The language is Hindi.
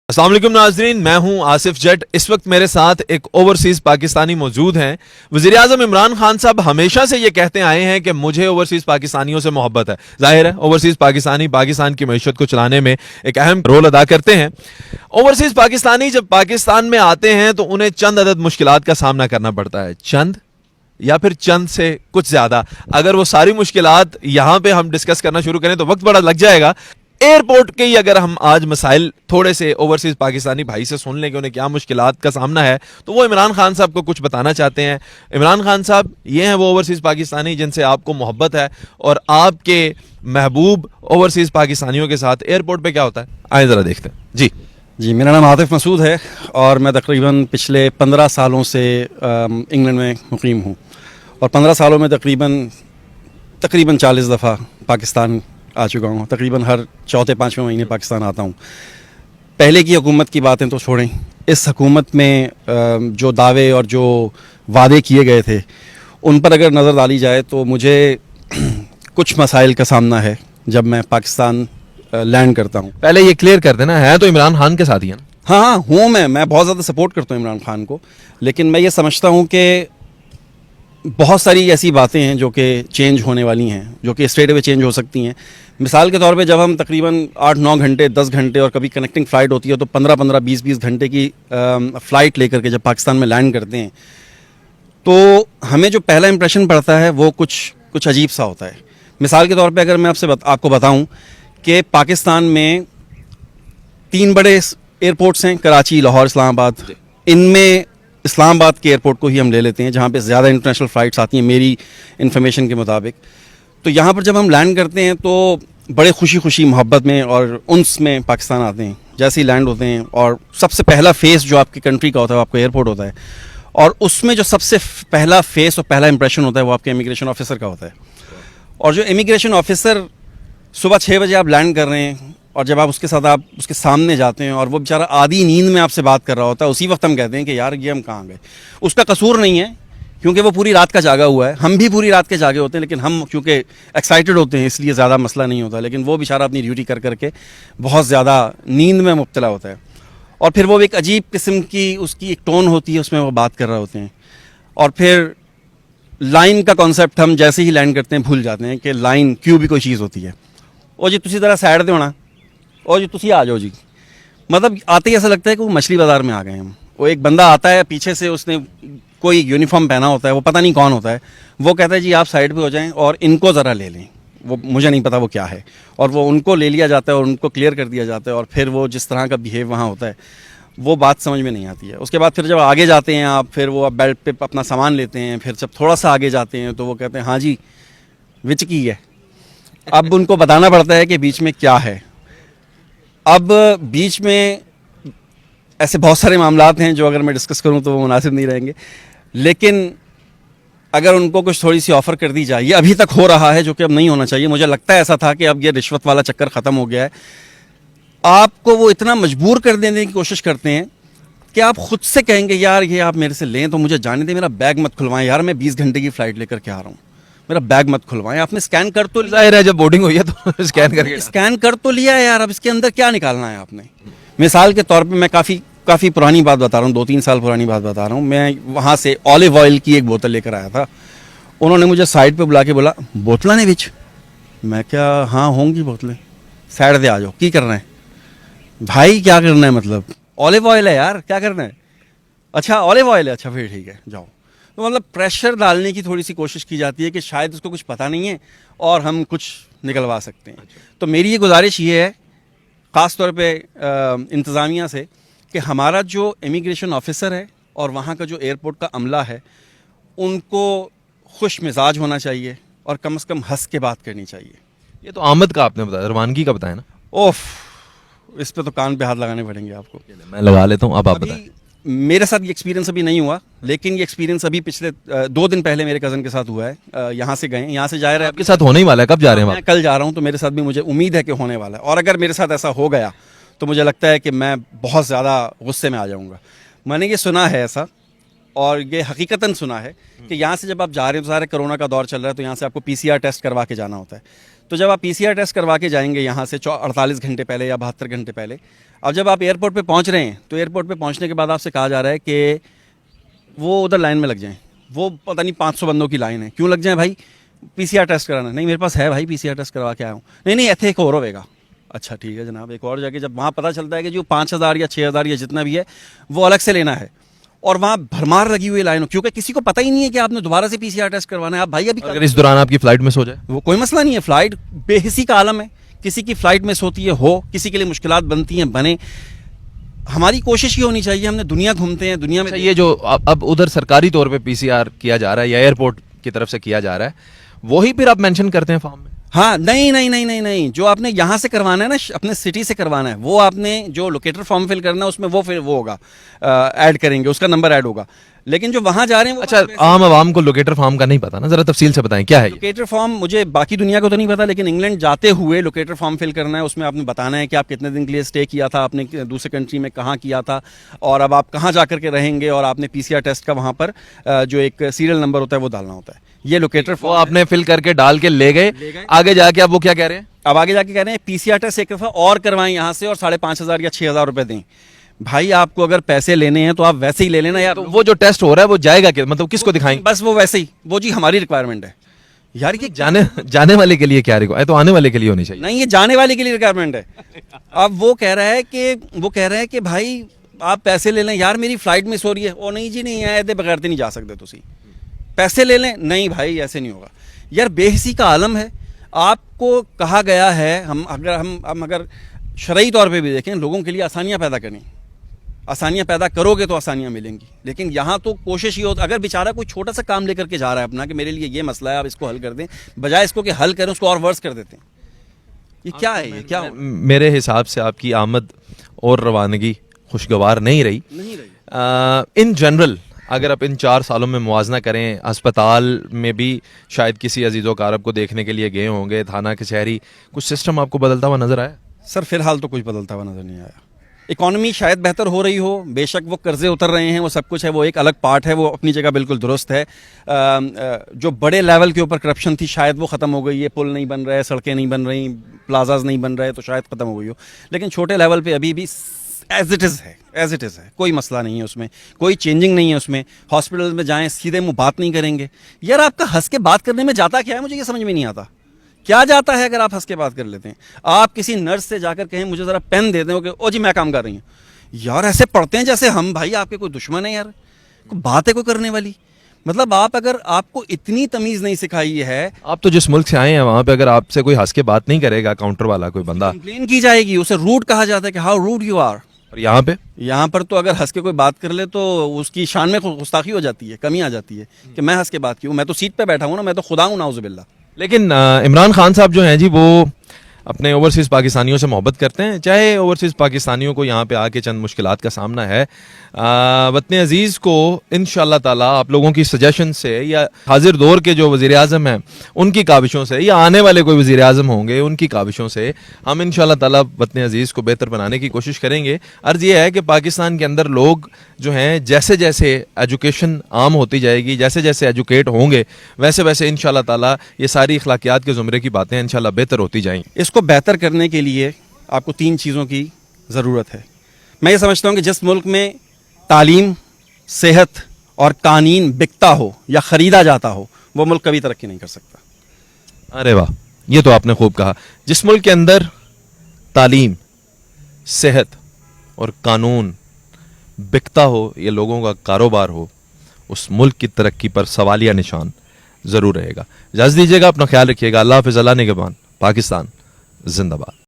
अस्सलाम वालेकुम नाज़रीन, मैं हूं आसिफ जट। इस वक्त मेरे साथ एक ओवरसीज पाकिस्तानी मौजूद हैं। वज़ीर आज़म इमरान खान साहब हमेशा से ये कहते आए हैं कि मुझे ओवरसीज पाकिस्तानियों से मोहब्बत है। जाहिर है ओवरसीज पाकिस्तानी पाकिस्तान की मईशत को चलाने में एक अहम रोल अदा करते हैं। ओवरसीज पाकिस्तानी जब पाकिस्तान में आते हैं तो उन्हें चंद अदद मुश्किलात का सामना करना पड़ता है। चंद या फिर चंद से कुछ ज्यादा। अगर वो सारी मुश्किलात यहां पे हम डिस्कस करना शुरू करें तो वक्त बड़ा लग जाएगा। एयरपोर्ट के ही अगर हम आज मसाइल थोड़े से ओवरसीज पाकिस्तानी भाई से सुन लें कि उन्हें क्या मुश्किलात का सामना है, तो वो इमरान खान साहब को कुछ बताना चाहते हैं। इमरान खान साहब ये हैं वो ओवरसीज पाकिस्तानी जिनसे आपको मोहब्बत है, और आपके महबूब ओवरसीज पाकिस्तानियों के साथ एयरपोर्ट पे क्या होता है, आए जरा देखते हैं। जी, मेरा नाम आतिफ मसूद है और मैं तकरीबन पिछले 15 सालों से इंग्लैंड में मुकीम हूँ, और 15 सालों में तकरीबन 40 दफ़ा पाकिस्तान आ चुका हूँ। तकरीबन हर चौथे पाँचवें महीने पाकिस्तान आता हूँ। पहले की हुकूमत की बातें तो छोड़ें, इस हुकूमत में जो दावे और जो वादे किए गए थे उन पर अगर नज़र डाली जाए तो मुझे कुछ मसाइल का सामना है जब मैं पाकिस्तान लैंड करता हूँ। पहले ये क्लियर कर देना है तो इमरान खान के साथ ही है ना? हाँ हूँ, मैं बहुत ज़्यादा सपोर्ट करता हूँ इमरान खान को, लेकिन मैं ये समझता हूँ कि बहुत सारी ऐसी बातें हैं जो कि चेंज होने वाली हैं, जो कि स्ट्रेट अवे चेंज हो सकती हैं। मिसाल के तौर पे जब हम तकरीबन 8-9 घंटे 10 घंटे और कभी कनेक्टिंग फ़्लाइट होती है तो 15-15 20-20 घंटे की फ़्लाइट लेकर के जब पाकिस्तान में लैंड करते हैं तो हमें जो पहला इंप्रेशन पड़ता है वो कुछ अजीब सा होता है। मिसाल के तौर पे अगर मैं आपको बताऊं कि पाकिस्तान में 3 बड़े एयरपोर्ट्स हैं, कराची, लाहौर, इस्लामाबाद। इनमें इस्लामाबाद के एयरपोर्ट को ही हम ले लेते हैं जहाँ पे ज़्यादा इंटरनेशनल फ़्लाइट्स आती हैं मेरी इन्फॉर्मेशन के मुताबिक। तो यहाँ पर जब हम लैंड करते हैं तो बड़े खुशी मोहब्बत में और उन्स में पाकिस्तान आते हैं। जैसे ही लैंड होते हैं और सबसे पहला फेस जो आपकी कंट्री का होता है वो आपका एयरपोर्ट होता है, और उसमें जो सबसे पहला फेस और पहला इंप्रेशन होता है वो आपके इमिग्रेशन ऑफिसर का होता है। और जो इमिग्रेशन ऑफिसर सुबह 6 बजे आप लैंड कर रहे हैं और जब आप उसके सामने जाते हैं और वो बेचारा आधी नींद में आपसे बात कर रहा होता है, उसी वक्त हम कहते हैं कि यार ये हम कहाँ गए। उसका कसूर नहीं है क्योंकि वो पूरी रात का जागा हुआ है, हम भी पूरी रात के जागे होते हैं, लेकिन हम क्योंकि एक्साइटेड होते हैं इसलिए ज़्यादा मसला नहीं होता, लेकिन वो बेचारा अपनी ड्यूटी कर करके बहुत ज़्यादा नींद में मुब्तला होता है। और फिर वो एक अजीब किस्म की उसकी एक टोन होती है, उसमें वो बात कर रहे होते हैं। और फिर लाइन का कॉन्सेप्ट हम जैसे ही लैंड करते हैं भूल जाते हैं कि लाइन क्यों भी कोई चीज़ होती है। और जी तुसी ज़रा साइड दे होना, और जी तुसी आ जाओ जी। मतलब आते ही ऐसा लगता है कि वो मछली बाज़ार में आ गए हम। वो एक बंदा आता है, पीछे से उसने कोई यूनिफॉर्म पहना होता है, वो पता नहीं कौन होता है, वो कहता है जी आप साइड पे हो जाएं और इनको ज़रा ले लें। वो मुझे नहीं पता वो क्या है, और वो उनको ले लिया जाता है और उनको क्लियर कर दिया जाता है। और फिर वो जिस तरह का बिहेव वहाँ होता है वो बात समझ में नहीं आती है। उसके बाद फिर जब आगे जाते हैं आप, फिर वो बेल्ट पे अपना सामान लेते हैं। फिर जब थोड़ा सा आगे जाते हैं तो वो कहते हैं हाँ जी विच की है। अब उनको बताना पड़ता है कि बीच में क्या है। अब बीच में ऐसे बहुत सारे मामलात हैं जो अगर मैं डिस्कस करूं तो वो मुनासिब नहीं रहेंगे, लेकिन अगर उनको कुछ थोड़ी सी ऑफ़र कर दी जाए, ये अभी तक हो रहा है जो कि अब नहीं होना चाहिए। मुझे लगता है ऐसा था कि अब ये रिश्वत वाला चक्कर ख़त्म हो गया है। आपको वो इतना मजबूर कर देने की कोशिश करते हैं कि आप खुद से कहेंगे यार ये आप मेरे से लें तो मुझे जाने दें, मेरा बैग मत खुलवाएं यार, मैं 20 घंटे की फ़्लाइट लेकर के आ रहा हूँ, मेरा बैग मत खुलवाएं। आपने स्कैन कर तो जाहिर है जब बोर्डिंग हुई है तो स्कैन कर तो लिया है यार, अब इसके अंदर क्या निकालना है आपने। मिसाल के तौर पर मैं काफ़ी पुरानी बात बता रहा हूँ, 2-3 साल पुरानी बात बता रहा हूँ। मैं वहाँ से ऑलिव ऑयल की एक बोतल लेकर आया था। उन्होंने मुझे साइड पे बुला के बोला बोतलें ने बिच। मैं क्या हाँ होंगी बोतलें, साइड दे आ जाओ। की करना है भाई, क्या करना है, मतलब ऑलिव ऑयल है यार, क्या करना है। अच्छा ऑलिव ऑयल है, अच्छा फिर ठीक है जाओ। तो मतलब प्रेशर डालने की थोड़ी सी कोशिश की जाती है कि शायद उसको कुछ पता नहीं है और हम कुछ निकलवा सकते हैं। तो मेरी ये गुजारिश ये है ख़ास तौर पे इंतज़ामिया से कि हमारा जो इमिग्रेशन ऑफिसर है और वहाँ का जो एयरपोर्ट का अमला है उनको खुश मिजाज होना चाहिए और कम से कम हंस के बात करनी चाहिए। ये तो आमद का आपने बताया, रवानगी का बताया ना। ओफ, इस पे तो कान पे हाथ लगाने पड़ेंगे आपको। मैं लगा लेता हूँ, अब आप बताएं। मेरे साथ ये एक्सपीरियंस अभी नहीं हुआ, लेकिन ये एक्सपीरियंस अभी पिछले 2 दिन पहले मेरे कज़न के साथ हुआ है। यहाँ से गए, यहाँ से जा रहे हैं। आपके साथ होने ही वाला है, कब जा रहे हैं? मैं कल जा रहा हूँ, तो मेरे साथ भी मुझे उम्मीद है कि होने वाला है। और अगर मेरे साथ ऐसा हो गया तो मुझे लगता है कि मैं बहुत ज़्यादा गुस्से में आ जाऊँगा। मैंने ये सुना है ऐसा, और ये हकीकतन सुना है कि यहाँ से जब आप जा रहे हो तो सारे कोरोना का दौर चल रहा है, तो यहाँ से आपको PCR टेस्ट करवा के जाना होता है। तो जब आप PCR टेस्ट करवा के जाएंगे यहाँ से 48 घंटे पहले या 72 घंटे पहले, अब जब आप एयरपोर्ट पे पहुंच रहे हैं तो एयरपोर्ट पे पहुंचने के बाद आपसे कहा जा रहा है कि वो उधर लाइन में लग जाएं, वो पता नहीं 500 बंदों की लाइन है, क्यों लग जाएं भाई, पीसीआर टेस्ट कराना। नहीं मेरे पास है भाई, पीसीआर टेस्ट करवा के आया हूँ। नहीं ऐसे एक और होगा। अच्छा ठीक है जनाब, एक और जाके जब वहाँ पता चलता है कि जो 5000 या 6000 या जितना भी है वो अलग से लेना है, और वहाँ भरमार लगी हुई लाइन हो, क्योंकि किसी को पता ही नहीं है कि आपने दोबारा से पीसीआर टेस्ट करवाना है। आप भाई अभी अगर इस दौरान आपकी फ्लाइट मिस हो जाए, वो कोई मसला नहीं है, फ्लाइट बेहिसी का आलम है, किसी की फ्लाइट मिस होती है हो, किसी के लिए मुश्किलात बनती हैं बने। हमारी कोशिश ये होनी चाहिए, हमने दुनिया घूमते हैं, दुनिया में अच्छा, ये जो अब उधर सरकारी तौर पे पीसीआर किया जा रहा है या एयरपोर्ट की तरफ से किया जा रहा है, वही फिर आप मेंशन करते हैं फॉर्म में? हाँ नहीं, जो आपने यहाँ से करवाना है ना, अपने सिटी से करवाना है, वो आपने जो लोकेटर फॉर्म फिल करना है उसमें वो फिर वो होगा, ऐड करेंगे, उसका नंबर ऐड होगा। लेकिन जो वहाँ जा रहे हैं वो अच्छा, आम आवाम को लोकेटर फॉर्म का नहीं पता ना, जरा तफसील से बताएं क्या है ये? लोकेटर फॉर्म मुझे बाकी दुनिया को तो नहीं पता, लेकिन इंग्लैंड जाते हुए लोकेटर फॉर्म फिल करना है। उसमें आपने बताना है कि आप कितने दिन के लिए स्टे किया था, आपने दूसरे कंट्री में कहाँ किया था, और अब आप कहाँ जा करके रहेंगे, और आपने पीसीआर टेस्ट का वहाँ पर जो एक सीरियल नंबर होता है वो डालना होता है। ये लोकेटर वो फॉर्म आपने फिल करके डाल के ले गए, आगे जाके आप वो क्या कह रहे हैं? अब आगे जाके कह रहे हैं पीसीआर टेस्ट एक दफा और करवाएं यहाँ से, और 5500 या 6000 रुपए दें। भाई आपको अगर पैसे लेने हैं तो आप वैसे ही ले लेना यार। तो वो जो टेस्ट हो रहा है वो जाएगा क्या, मतलब किसको दिखाएंगे? बस वो वैसे ही, वो जी हमारी रिक्वायरमेंट है यार। ये जाने वाले के लिए क्या रिक्वायर, तो आने वाले के लिए होनी चाहिए। नहीं, ये जाने वाले के लिए रिक्वायरमेंट है। अब वो कह रहा है कि भाई आप पैसे ले लें यार, मेरी फ्लाइट मिस हो रही है। ओ नहीं जी नहीं है, ऐसे बगैर नहीं जा सकते, तुसी पैसे ले लें। नहीं भाई ऐसे नहीं होगा यार, बेहिसी का आलम है। आपको कहा गया है, हम अगर शरई तौर पे भी देखें, लोगों के लिए आसानियां पैदा करें, आसानियां पैदा करोगे तो आसानियां मिलेंगी। लेकिन यहाँ तो कोशिश ये होती, अगर बेचारा कोई छोटा सा काम लेकर के जा रहा है अपना कि मेरे लिए ये मसला है, आप इसको हल कर दें, बजाय इसको कि हल करें उसको और वर्स कर देते हैं। ये क्या है, ये क्या? मेरे हिसाब से आपकी आमद और रवानगी खुशगवार नहीं रही। इन जनरल अगर आप इन 4 सालों में मुआजना करें, अस्पताल में भी शायद किसी अजीज़ो कारब को देखने के लिए गए होंगे, थाना कचहरी, कुछ सिस्टम आपको बदलता हुआ नजर आया? सर फिलहाल तो कुछ बदलता हुआ नजर नहीं आया। इकॉनमी शायद बेहतर हो रही हो, बेशक वो कर्जे उतर रहे हैं, वो सब कुछ है, वो एक अलग पार्ट है, वो अपनी जगह बिल्कुल दुरुस्त है। जो बड़े लेवल के ऊपर करप्शन थी शायद वो ख़त्म हो गई है, पुल नहीं बन रहे, सड़कें नहीं बन रही, प्लाजाज नहीं बन रहे, तो शायद ख़त्म हो गई हो। लेकिन छोटे लेवल पे अभी भी एज इट इज़ है, कोई मसला नहीं है उसमें, कोई चेंजिंग नहीं है उसमें। हॉस्पिटल में जाएं, सीधे मुँह बात नहीं करेंगे। यार आपका हंस के बात करने में जाता क्या है, मुझे ये समझ में नहीं आता। क्या जाता है अगर आप हंस के बात कर लेते हैं? आप किसी नर्स से जाकर कहें मुझे ज़रा पेन दे दें, कि ओ जी मैं काम कर रही हूँ, यार ऐसे पढ़ते हैं जैसे हम भाई आपके कोई दुश्मन है यार, कोई बात है कोई करने वाली। मतलब आप अगर आपको इतनी तमीज़ नहीं सिखाई है, आप तो जिस मुल्क से आए हैं वहाँ पे अगर आपसे कोई हंस के बात नहीं करेगा, काउंटर वाला कोई बंदा, कंप्लेन की जाएगी, उसे रूड कहा जाता है कि हाउ रूड यू आर। और यहाँ पे तो अगर हंस के कोई बात कर ले तो उसकी शान में गुस्ताखी हो जाती है, कमी आ जाती है कि मैं हंस के बात क्यों, मैं तो सीट पे बैठा हूँ ना, मैं तो खुदा हूँ नाउज़ुबिल्लाह। लेकिन इमरान खान साहब जो हैं जी, वो अपने ओवरसीज़ पाकिस्तानियों से मोहब्बत करते हैं, चाहे ओवरसीज़ पाकिस्तानियों को यहाँ पे आके चंद मुश्किलात का सामना है। वतन अजीज़ को इंशाअल्लाह ताला आप लोगों की सजेशन से, या हाजिर दौर के जो वज़ीर आज़म हैं उनकी काविशों से, या आने वाले कोई वज़ीर आज़म होंगे उनकी काविशों से, हम इंशाअल्लाह ताला वतन अजीज़ को बेहतर बनाने की कोशिश करेंगे। अर्ज़ ये है कि पाकिस्तान के अंदर लोग जो हैं, जैसे जैसे एजुकेशन आम होती जाएगी, जैसे जैसे एजुकेट होंगे, वैसे वैसे इंशाअल्लाह ताला ये सारी अखलाकियात के ज़ुमरे की बातें इंशाअल्लाह बेहतर होती जाएंगी। इसको बेहतर करने के लिए आपको 3 चीज़ों की ज़रूरत है। मैं ये समझता हूँ कि जिस मुल्क में तालीम, सेहत और कानून बिकता हो या ख़रीदा जाता हो, वो मुल्क कभी तरक्की नहीं कर सकता। अरे वाह, ये तो आपने खूब कहा। जिस मुल्क के अंदर तालीम, सेहत और कानून बिकता हो, ये लोगों का कारोबार हो, उस मुल्क की तरक्की पर सवालिया निशान ज़रूर रहेगा। इजाज़त दीजिएगा, अपना ख्याल रखिएगा। अल्लाह हाफ़िज़, अल्लाह निगहबान। पाकिस्तान जिंदाबाद।